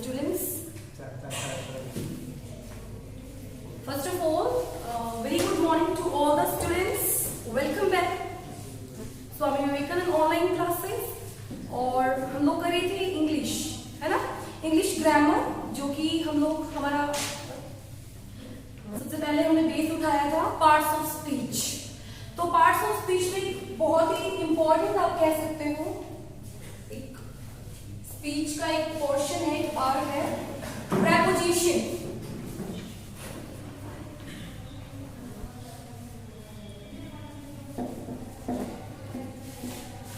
students. First of all, very good morning to all the students. Welcome back. Swami Vivekananda online classes और हम लोग कर रहे थे इंग्लिश, है ना, इंग्लिश ग्रामर, जो कि हम लोग हमारा सबसे पहले हमने बेस उठाया था पार्ट्स ऑफ स्पीच। तो पार्ट्स ऑफ स्पीच में बहुत ही इंपॉर्टेंट आप कह सकते हो एक स्पीच का एक पोर्शन है, एक पार्ट है प्रेपोजिशन।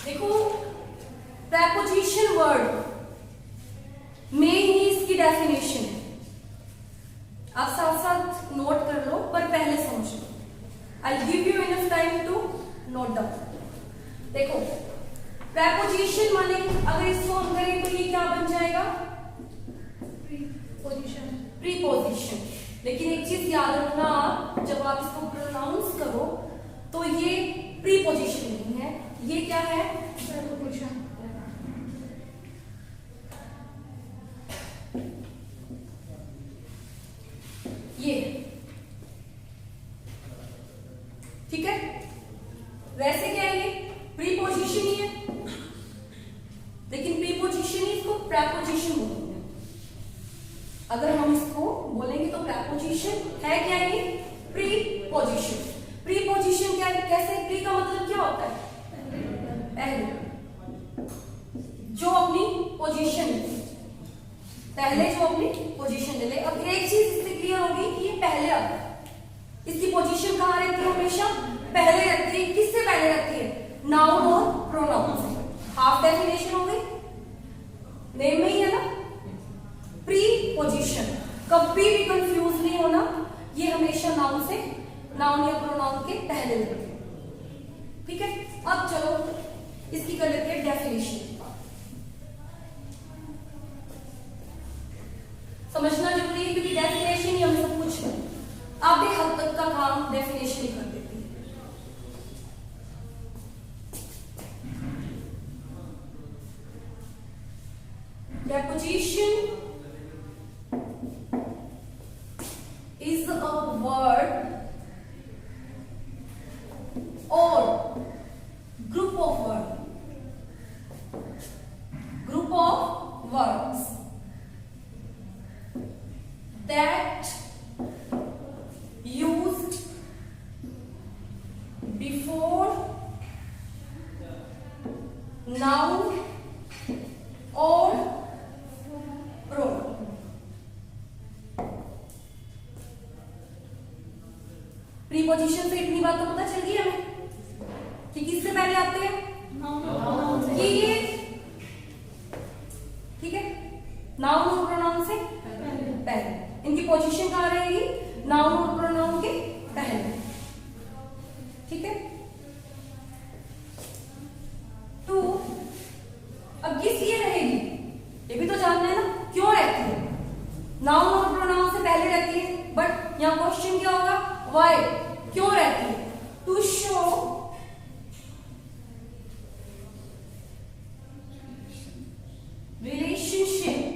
देखो प्रेपोजिशन वर्ड में ही इसकी डेफिनेशन है, आप साथ साथ नोट कर लो पर पहले समझ लो। I'll give you enough time to note down. देखो प्रेपोजिशन माने अगर इसको हम करें तो ये क्या बन जाएगा? प्रीपोजिशन। प्रीपोजिशन। लेकिन एक चीज याद रखना, आप जब आप इसको प्रोनाउंस करो तो ये प्रीपोजिशन नहीं है, ये क्या है? प्रेपोजिशन। ये ठीक है, वैसे क्या है ये प्रीपोजिशन ही है, लेकिन प्रीपोजिशन ही इसको प्रेपोजिशन बोलेंगे। अगर हम इसको बोलेंगे तो प्रेपोजिशन है क्या? ये प्रीपोजिशन। प्रीपोजिशन क्या है? कैसे? प्री का मतलब क्या होता है? पहले, जो अपनी पोजीशन ले, पहले जो अपनी पोजीशन ले ले। अब एक चीज इससे क्लियर होगी कि ये पहले आता है, इसकी पोजीशन कहाँ रहती है? हमेशा पहले रहती है। किससे पहले रहती है? नाउन और प्रोनाउन से। हाफ डेफिनेशन हो गई, नेम में ही है ना, प्री पोजीशन। कभी भी कंफ्यूज नहीं होना, ये हमेशा नाउन से, नाउन या प्रोनाउन के पहले रहती है। ठीक है, अब चलो इसकी कर लेते हैं डेफिनेशन। समझना जरूरी है क्योंकि डेफिनेशन ही हमें सब कुछ आधे हद तक का काम डेफिनेशन ही कर देती है। Preposition is a word or group of words that used before noun or pronoun। Preposition से इतनी बात तो पता चल गई हमें कि किससे पहले आते हैं? नाउन से। ये ठीक है, नाउन और प्रोनाउन से पहले। इनकी पोजीशन कहाँ रहेगी? नाउन और प्रोनाउन के पहले। ठीक है, तो अब किस ये रहेगी, ये भी तो जानना है ना, क्यों रहती है? नाउन और प्रोनाउन से पहले रहती है, बट यहाँ क्वेश्चन क्या होगा? व्हाई, क्यों रहती है? To show relationship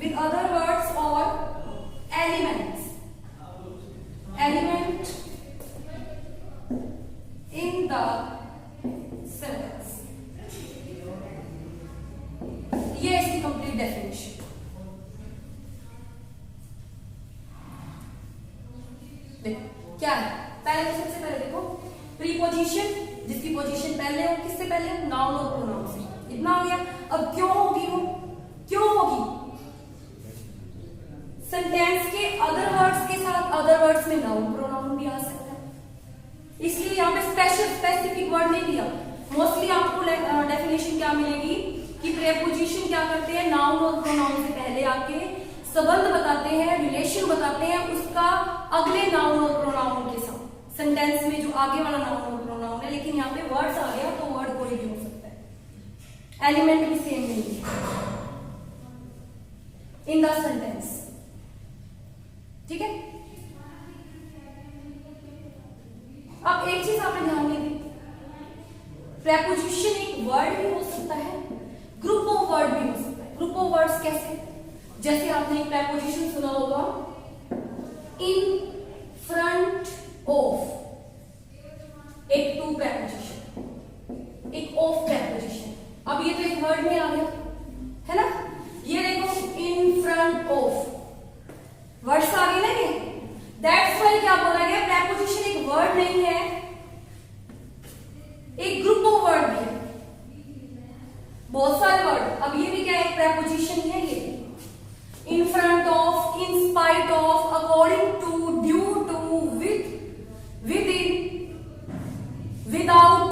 with other words or elements, element in the sentence। ये इसकी कंप्लीट डेफिनेशन। देखो क्या है, पहले सबसे पहले देखो प्रीपोजिशन, जिसकी पोजीशन पहले हो, किससे पहले? नाउन और प्रोनाउन से। इतना हो गया। अब क्यों होगी वो? क्यों होगी? सेंटेंस के अदर वर्ड्स के साथ अदर वर्ड्स में नाउन प्रोनाउन भी आ सकता है, इसलिए यहाँ पे स्पेसिफिक वर्ड नहीं दिया। मोस्टली आपको डेफिनेशन क्या मिलेगी कि प्रेपोजिशन क्या करते हैं? नाउन और प्रोनाउन से पहले आके संबंध बताते हैं, रिलेशन बताते हैं उसका अगले नाउन और प्रोनाउन के साथ। सेंटेंस में जो आगे वाला नाउन और प्रोनाउन है, लेकिन यहाँ पे वर्ड्स आ गया तो वर्ड कोई भी हो सकता है, एलिमेंट भी सेम नहीं है। In the sentence. ठीक है, अब एक चीज आपने ध्यान में दी, प्रेपोजिशन एक वर्ड भी हो सकता है, ग्रुप ऑफ वर्ड भी हो सकता है। ग्रुप ऑफ वर्ड्स कैसे? जैसे आपने एक प्रेपोजिशन सुना होगा, इन फ्रंट ऑफ, एक टू प्रेपोजिशन, एक ऑफ प्रेपोजिशन। अब ये तो एक वर्ड में आ गया है ना, ये देखो इन फ्रंट ऑफ वर्ड्स आ गए ना ये, दैट्स व्हाई क्या बोला गया, प्रेपोजिशन एक वर्ड नहीं है, एक ग्रुप ऑफ वर्ड भी है, बहुत सारे वर्ड। अब ये भी क्या है, एक प्रेपोजिशन है ये, in front of, in spite of, according to, due to, with, within, without.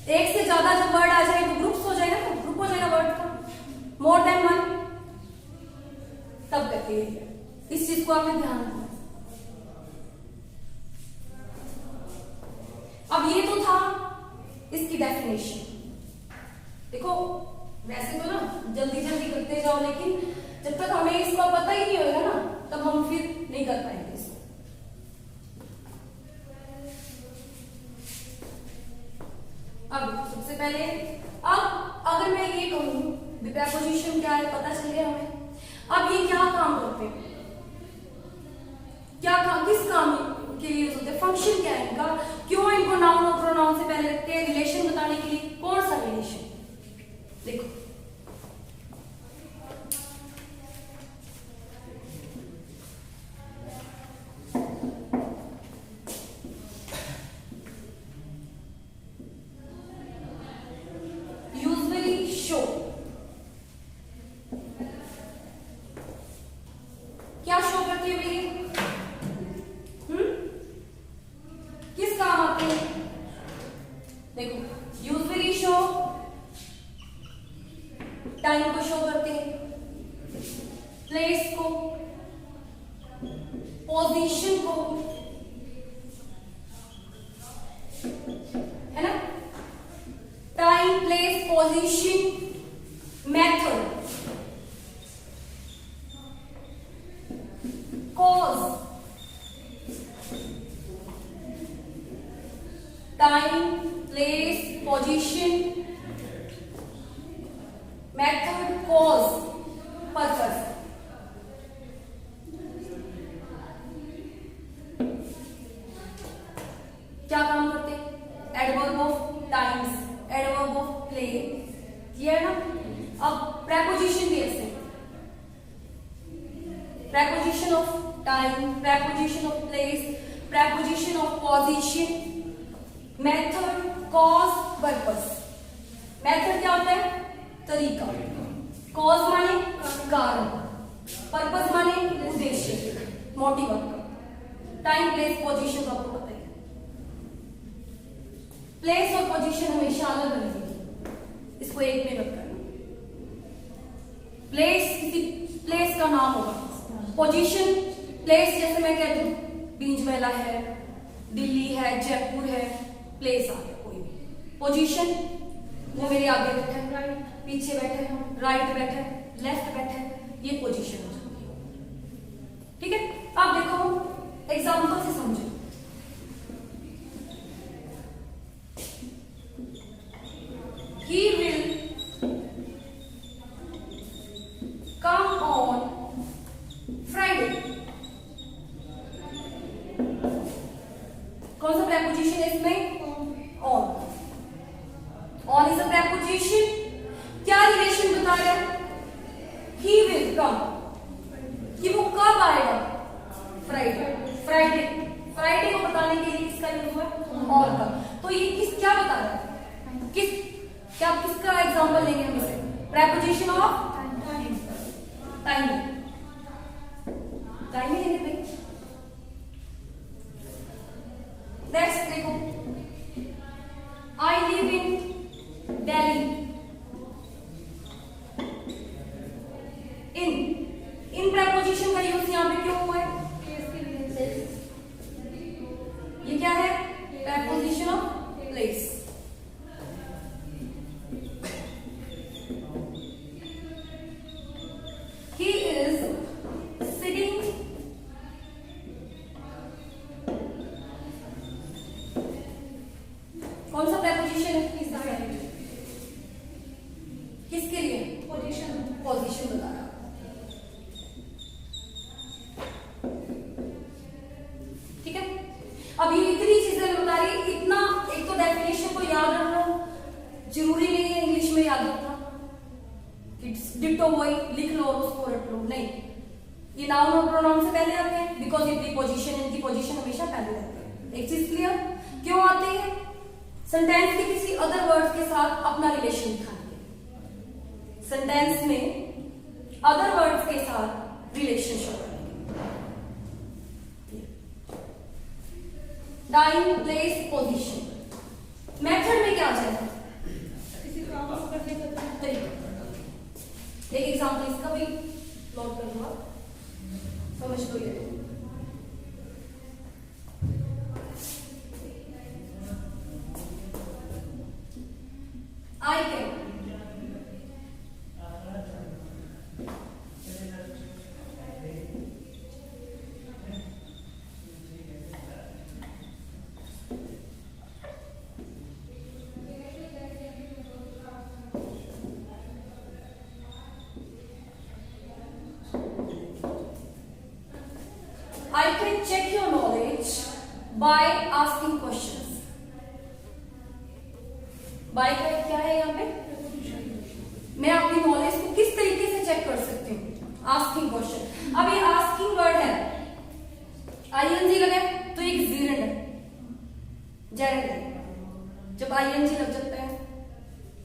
एक से ज्यादा जब वर्ड आ जाए तो ग्रुप्स हो जाएगा, तो ग्रुप हो जाएगा वर्ड का, मोर देन वन, तब करके इस चीज को आपने ध्यान रखना। अब ये तो था इसकी डेफिनेशन। देखो वैसे तो ना जल्दी जल्दी करते जाओ, लेकिन जब तक हमें इसका पता ही नहीं होगा ना, तब हम फिर नहीं कर पाएंगे इसको। अब सबसे पहले, अब अगर मैं ये कहूं प्रेपोजिशन क्या है, पता चल गया हमें। अब ये क्या काम करते हैं, क्या काम, किस काम के लिए यूज होते हैं, फंक्शन क्या है इनका, क्यों इनको नाउन और प्रोनाउन से पहले रखते हैं, रिलेशन बताने के लिए, कौन सा रिलेशन। देखो यूजुअली शो, क्या शो करती है मेरी, किस काम आते हैं। देखो यूजुअली शो टाइम को शो करते हैं, प्लेस को, पोजीशन को, है ना, time, place, position, method, cause, time, place, position, method, cause, purpose. क्या काम करते हैं, adverb of times, adverb of play, ये है ना। अब प्रेपोजिशन भी ऐसे, preposition of time, preposition of place, preposition of position, method, cause, purpose. Method क्या होता है, तरीका, कॉज माने कारण, पर्पस माने उद्देश्य, मोटिव आपका, टाइम, प्लेस, पोजीशन का आपको पता है। प्लेस और पोजीशन हमेशा अलग अलग, इसको एक में मत करना। प्लेस किसी प्लेस का नाम होगा, पोजीशन प्लेस, जैसे मैं कह दूं बींजबेला है, दिल्ली है, जयपुर है, प्लेस आ गया कोई भी। पोजीशन वो मेरे आगे बैठा है, पीछे बैठा है, राइट बैठा है, लेफ्ट बैठा है, ये पोजीशन हो जाती है। ठीक है, अब देखो एग्जांपल से समझो। He will come on Friday. कौन सा प्रेपोजिशन है इसमें, on। on is a preposition, क्या रिलेशन बता रहा है, he will come, कि वो कब आएगा, फ्राइडे। फ्राइडे, फ्राइडे को बताने के लिए किसका यूज हुआ है, on का। तो ये किस क्या बता रहा है, किस क्या, किसका एग्जांपल लेंगे हम इसे, प्रेपोजिशन ऑफ टाइम, टाइम ही लेंगे भाई। नेक्स्ट देखो, आई लिव इन दिल्ली। इन प्रेपोजिशन का यूज यहां पे क्यों हुआ है, ये क्या है, प्रेपोजिशन ऑफ प्लेस। डिटो वही लिख लो और उसको रट लो, नहीं, ये नाउन और प्रोनाउन से पहले आते हैं बिकॉज ये प्रीपोजिशन, इनकी पोजीशन हमेशा पहले रहती है। एक चीज क्लियर? क्यों आते हैं? सेंटेंस के किसी अदर वर्ड्स के साथ अपना रिलेशन दिखाने के, सेंटेंस में अदर वर्ड्स के साथ रिलेशन शो करने के। Time, place, position. मेथड में क्या आ जाएगा? किसी काम को करने का तरीका। एक एग्जांपल इसका भी नोट कर लो, समझ लो ये। I can. I can check your knowledge by asking questions. By का क्या है यहाँ पे? मैं अपनी नॉलेज को किस तरीके से चेक कर सकती हूँ? Asking question. अब ये आस्किंग वर्ड है, आईएनजी लगे तो एक जीरेंड है, जेरेंड है। जब आईएनजी लग जाता है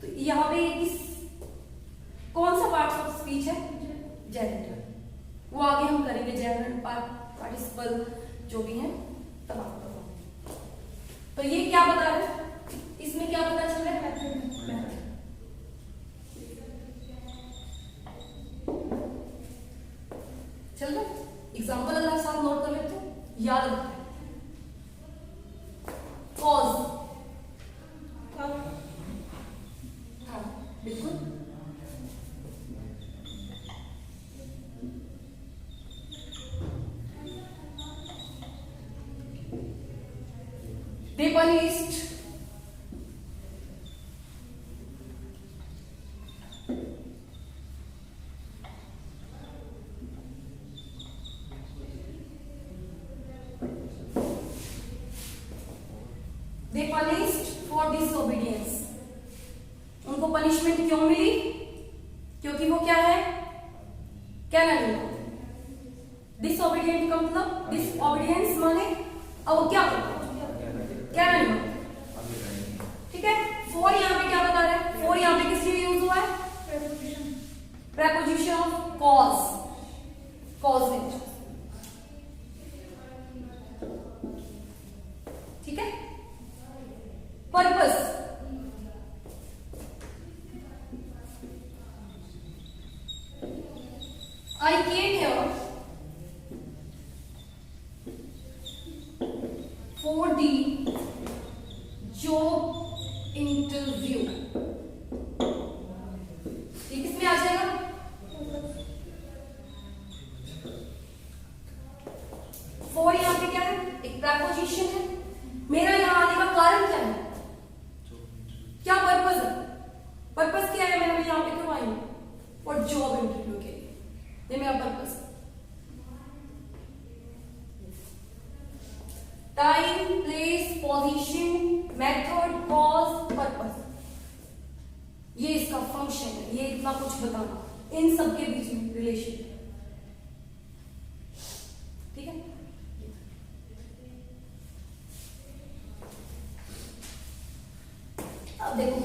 तो यहाँ पे किस कौन सा पार्ट ऑफ स्पीच है? जेरेंड। वो आगे हम करेंगे, जेरेंड पार्टिसिपल जो भी है तब आपको। तो ये क्या बता रहे हैं? इसमें क्या पता चल रहा है? चल रहा एग्जाम्पल अगर साथ नोट कर लेते हो, याद रखते हैं। कॉज, हाँ बिल्कुल, they punished, they punished for disobedience. उनको पनिशमेंट क्यों मिली? क्योंकि वो क्या है? क्या नहीं? डिसओबीडियंट का मतलब, डिसओबीडियंस माने अब वो क्या क्या नहीं? ठीक है। फॉर यहाँ पे क्या बता रहा है? फॉर यहाँ पे किस लिए यूज हुआ है? Preposition of cause, cause nature. ठीक है। Purpose, I came here for the job interview. ये किसमें आ जाएगा? For यहाँ पे क्या है? एक प्रेपोजिशन है। मेरा यहाँ आने का कारण क्या है? क्या पर्पस है? पर्पस क्या है? मैं यहाँ पे क्यों आई हूँ? फॉर जॉब इंटरव्यू के लिए, ये मेरा purpose. Time, place, position, method, cause, purpose, ये इसका फंक्शन है। ये इतना कुछ बताना, इन सब के बीच में रिलेशन। ठीक है। अब देखो,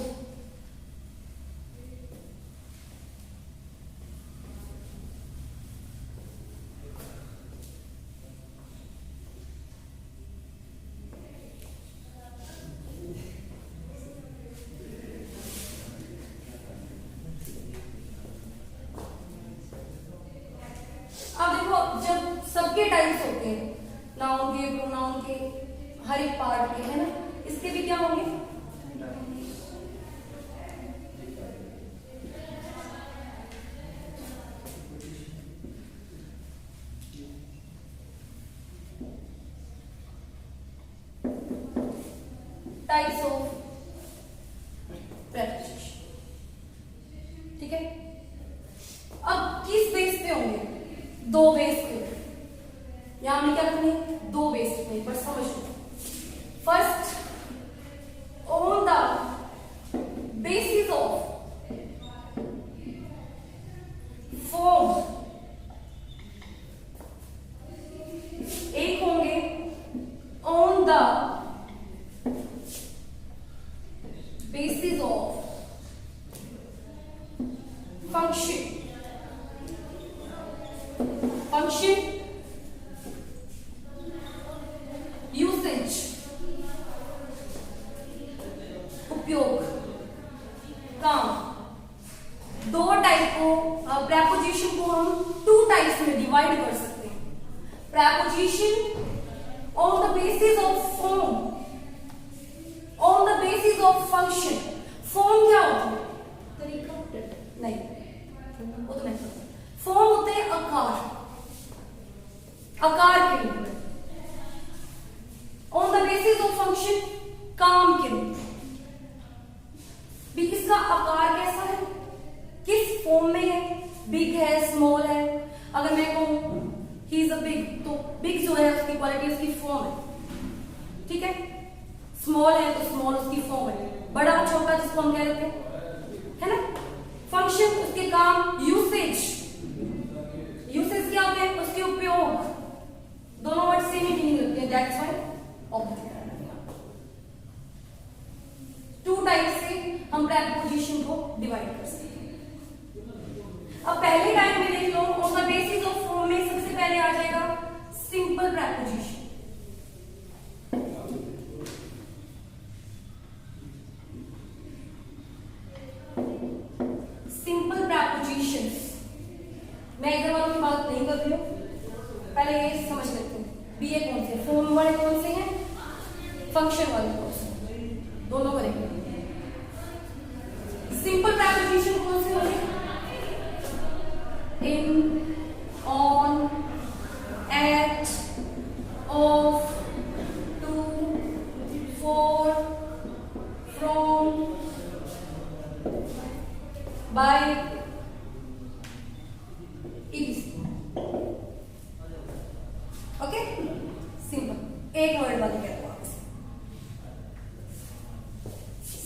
जब सबके टाइप्स होते हैं, नाउन के, प्रोनाउन के, हर एक पार्ट के, है ना, इसके भी क्या होंगे? Types of preposition. ठीक है। अब किस बेस पे होंगे? दो बेस पे। यहां हमें क्या करनी है? दो बेस पे, पर समझ लो। First, on the basis of formed, एक होंगे on the basis of function, usage, उपयोग, काम। दो टाइप को प्रेपोजिशन को हम टू टाइप्स में डिवाइड कर सकते हैं। Preposition on the basis of form, on the basis of function. Form क्या होता है? तरीका नहीं, वो तो नहीं। फॉर्म होते हैं आकार, आकार के रूप में। On the basis of function, काम के रूप में। भी इसका आकार कैसा है, किस फॉर्म में है, बिग है, स्मॉल है। अगर मैं कहूं ही इज अ बिग, तो बिग जो है उसकी क्वालिटी उसकी फॉर्म है, ठीक है। स्मॉल है तो स्मॉल उसकी फॉर्म है, बड़ा छोटा जिसको हम कह देते हैं, है ना। फंक्शन उसके काम, यूसेज, यूसेज क्या होते हैं, उसके उपयोग। दोनों वर्ड सेम ही मीनिंग रखते हैं, that's why object. Two type से हम प्रेपोजिशन को डिवाइड कर सकते हैं। अब पहले टाइम में देख लो, on the basis of form में सबसे पहले आ जाएगा सिंपल प्रेपोजिशन। सिंपल प्रेपोजिशंस, मैं इधर वालों की बात नहीं कर रही हूं, पहले ये समझ लेते हैं। बी ए कौन से, फॉर्म वाले कौन से हैं, फंक्शन वाले कौन से, दोनों करेंगे। सिंपल प्रेपोजिशन कौन से होंगे? In, on, at, of, to, for, from, by, is. Okay, simple, एक वर्ड वाले कहते हैं।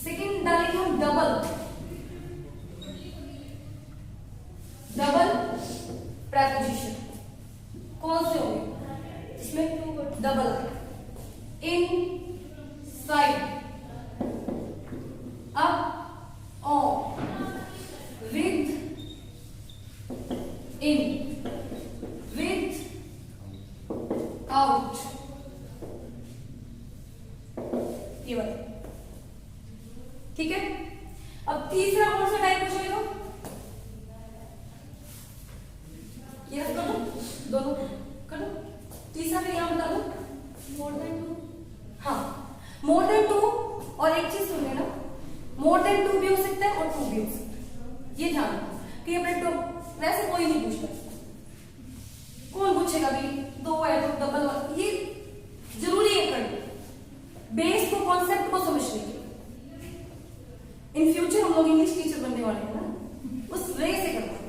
सेकेंड डालेंगे हम डबल, डबल प्रेपोजिशन कौन से होंगे? इसमें two word double, in, side, up, on, with, in, with, out, ये वाला, ठीक है। अब तीसरा कौन सा टाइप हो जाएगा? ये कर दो, दोनों कर दो। तीसरा फिर यहां बता दो, मोर देन टू। हाँ, मोर देन टू। और एक चीज सुन लेना, मोर देन टू भी हो सकता है और टू भी हो सकता है। ये ध्यान रखो कि अपने टू वैसे कोई नहीं पूछता, कौन पूछेगा भी दो है तो डबल, ये जरूरी है कर बेस को, कॉन्सेप्ट को समझने के। इन फ्यूचर हम लोग इंग्लिश टीचर बनने वाले हैं ना, उस वे से करवाएंगे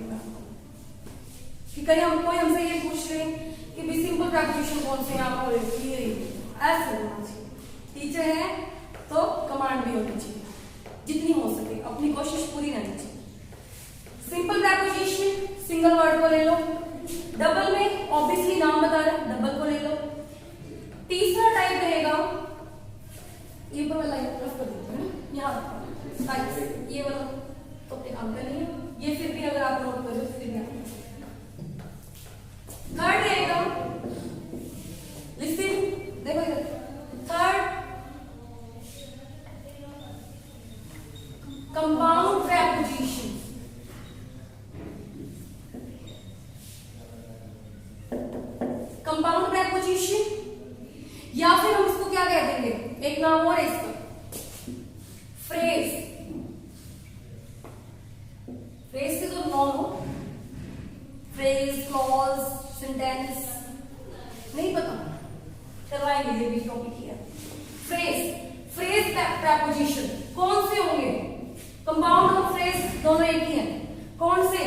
कि कहीं हम कोई हमसे ये पूछ रहे कि भी सिंपल प्रेपोजिशन कौन से आप ऐसे होना चाहिए। टीचर है तो कमांड भी होनी चाहिए, जितनी हो सके अपनी कोशिश पूरी रहनी चाहिए। सिंपल प्रेपोजिशन सिंगल वर्ड को ले लो, डबल में ऑब्वियसली नाम बता रहे हैं, डबल को ले लो। तीसरा टाइप रहेगा, ये पर लाइन प्लस कर देते हैं यहाँ टाइप, ये वाला तो अपने काम का नहीं है, ये फिर भी अगर आप नोट करो फिर भी। थर्ड रहेगा, लिसन, देखो इधर, third compound preposition. Compound preposition, या फिर हम इसको क्या कह देंगे, एक नाम और है इसका, फ्रेज। फ्रेज से तो नॉन हो, फ्रेज, क्लॉज, सेंटेंस नहीं पता, करवाएंगे ये भी टॉपिक है। फ्रेज, फ्रेज प्रेपोजिशन कौन से होंगे? कंपाउंड और फ्रेज दोनों एक ही हैं। कौन से?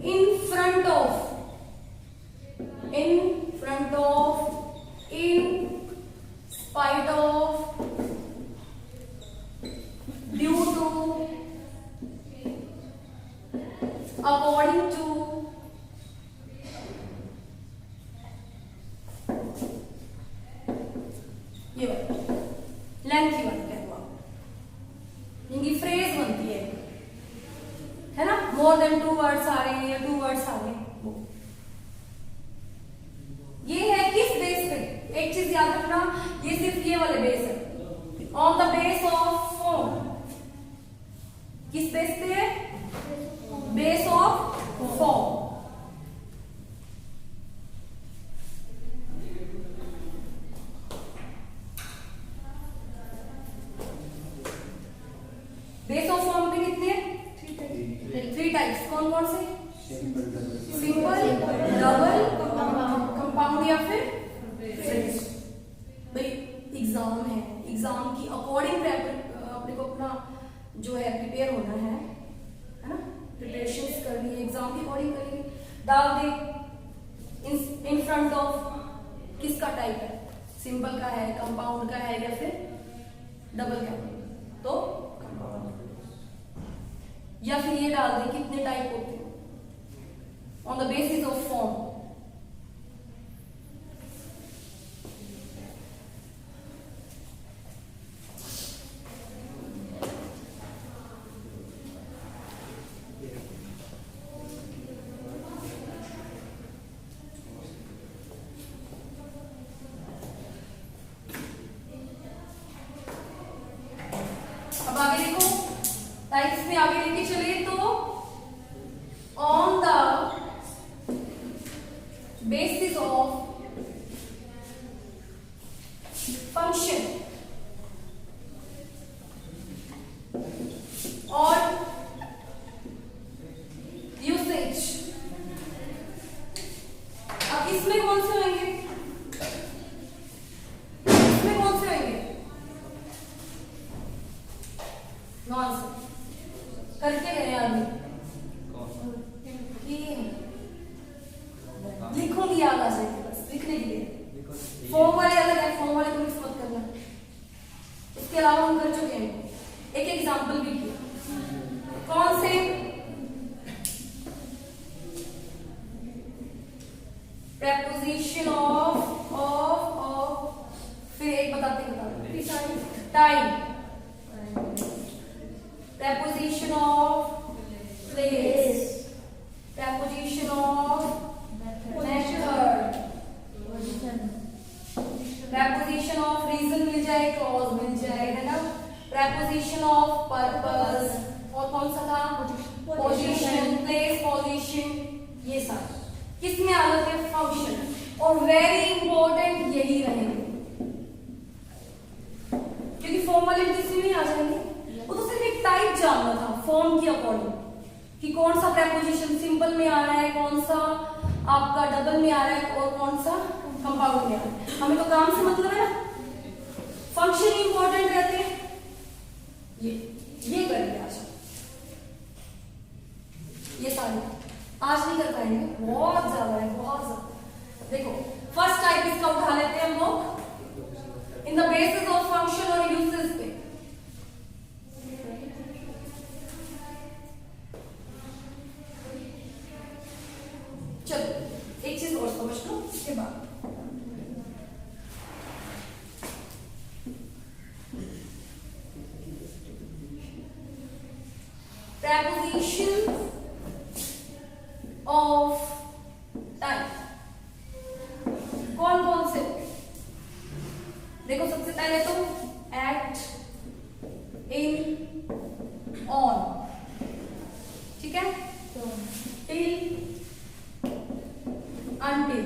In front of, in front of, in spite of, due to, according to ये लेंथ की बात कह दो आप, इनकी फ्रेज बनती है ना, मोर देन 2 वर्ड्स आ रहे हैं या 2 वर्ड्स आ रहे हैं, वो ये है किस बेस पे। एक चीज याद रखना, ये सिर्फ ये वाले बेस है, on the base of form. किस बेस पे है? Base of form. Base of form पे कितने? 3 टाइप्स। कौन कौन से? सिंपल, डबल, कंपाउंड या फिर फ्रेज। भाई एग्जाम है, एग्जाम की अकॉर्डिंग अपने को अपना जो है प्रिपेयर होना है ना, प्रिपरेशंस करनी है, एग्जाम की अकॉर्डिंग करेंगे। डाल दे इन फ्रंट ऑफ किसका टाइप है, सिंपल का है, कंपाउंड का है या फिर डबल का है, तो या फिर ये डाल दे कितने टाइप होते हैं on the basis of form. अब आगे देखो, टाइप्स में आगे लेके चले तो on the basis of function और यूसेज। अब इसमें कौन से होंगे, इसमें कौन से होंगे? नॉन करके गए आदमी लिखूंगी, याद आ जाएगी बस लिखने के लिए। फॉर्म वाले अलग है, फॉर्म वाले को मिक्स मत करना। इसके अलावा हम कर चुके हैं, एक एग्जांपल भी किया। कौन से? प्रेपोजिशन ऑफ फिर एक बताते time, preposition of place, preposition of method, preposition of reason मिल जाए, clause मिल जाए, है ना, preposition of purpose, और कौन सा था? position, place, position, ये सारे किस में आ जाते हैं? फंक्शन। और वेरी इंपॉर्टेंट यही रहेंगे, क्योंकि फॉर्म वाले किसी में आ जाएंगे। वो तो सिर्फ एक टाइप जानना था फॉर्म की अकॉर्डिंग, कि कौन सा प्रेपोजिशन सिंपल में आ रहा है, कौन सा आपका डबल में आ रहा है और कौन सा कंपाउंड में आ रहा है। हमें तो काम से मतलब है ना, फंक्शन इंपॉर्टेंट रहते हैं। ये करेंगे आज, ये सारे आज नहीं कर पाएंगे, बहुत ज्यादा है, बहुत ज्यादा। देखो फर्स्ट टाइप इसका उठा लेते हैं हम लोग, in the basis of function और यूसेज पे। चलो एक चीज और समझ लो इसके बाद। preposition of time कौन कौन से? देखो सबसे पहले तो at, in, on, ठीक है, till, until,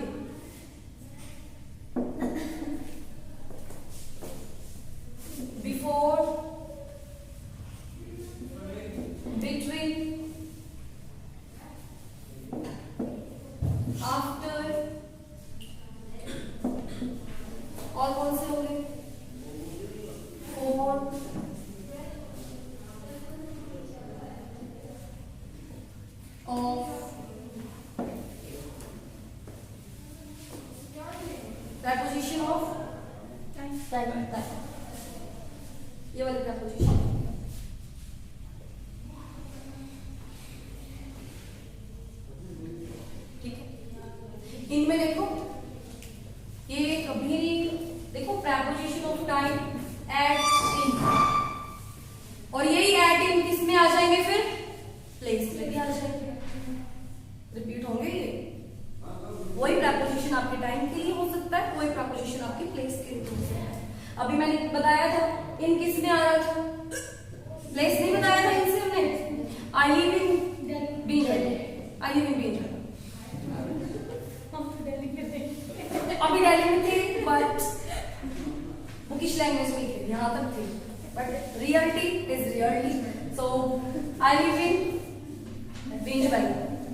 before, between, after, और कौन से होंगे? for, of, preposition of time, ये वाली preposition। इनमें देखो ये कभी देखो प्रेपोजिशन ऑफ टाइम एट इन, और यही एट इन किस में आ जाएंगे फिर प्लेस में भी आ जाएंगे, रिपीट होंगे ये। वही प्रेपोजिशन आपके टाइम के लिए हो सकता है, वही प्रेपोजिशन आपके प्लेस के लिए हो सकता है। अभी मैंने बताया था इन किस में आ रहा था, प्लेस नहीं बताया था इनसे हमने। आई live in बींजल, I live in बींजल, अभी दिल्ली में थे बट वो किस लैंग्वेज में थे, यहाँ तक थे, but reality is reality. So I live in बींजल।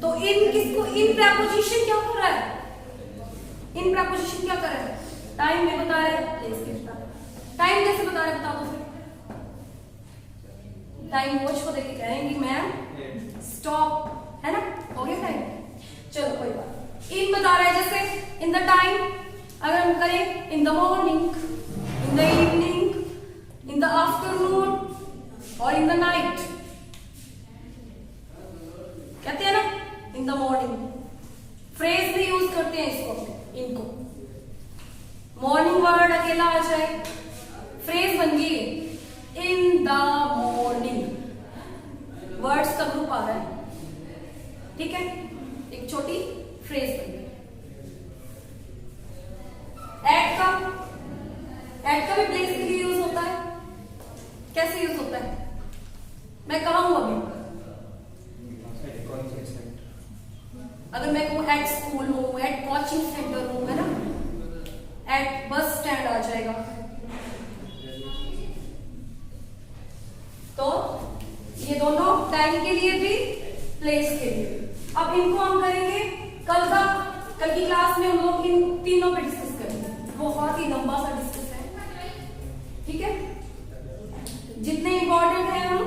तो इन किसको, इन प्रेपोजिशन क्या कर रहा है, इन प्रेपोजिशन क्या कर रहा है, टाइम में बता रहा है, प्लेस में बता रहा है। टाइम कैसे बता रहा है बता दो फिर। टाइम वॉच को देख के कहेंगी मैम स्टॉप, है ना, हो गया टाइम। चलो कोई बात। इन बता रहा है जैसे इन द टाइम, अगर हम करें in the morning, in the evening, in the afternoon और इन द नाइट, कहते हैं ना इन द मॉर्निंग। फ्रेज भी यूज करते हैं इसको, इनको मॉर्निंग वर्ड अकेला आ जाए, फ्रेज बन गई इन द मॉर्निंग, वर्ड्स का ग्रुप आ रहा है, ठीक है, एक छोटी फ्रेज बन गई। एट का भी प्लेस के लिए यूज होता है। कैसे यूज होता है, मैं कहा हूं अभी, अगर मैं कहूं एट स्कूल हूं, एट कोचिंग सेंटर हूं, है ना, एट बस स्टैंड आ जाएगा। तो ये दोनों टाइम के लिए भी प्लेस के लिए। अब इनको हम करेंगे कल की क्लास में हम लोग इन तीनों पे डिस्कस करेंगे, बहुत ही लंबा सा डिस्कस है, ठीक है। जितने इंपॉर्टेंट है हम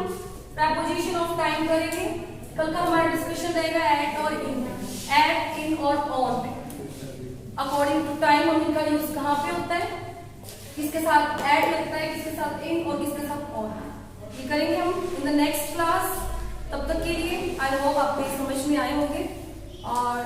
प्रेपोजिशन ऑफ टाइम करेंगे। कल का हमारा डिस्कशन रहेगा एट और इन, एट, इन और ऑन पे, अकॉर्डिंग टू टाइम हम इनका यूज कहाँ पे होता है, किसके साथ एट लगता है, किसके साथ इन और किसके साथ ऑन, ये करेंगे हम इन द नेक्स्ट क्लास। तब तक के लिए आई होप आपको समझ में आए होंगे, और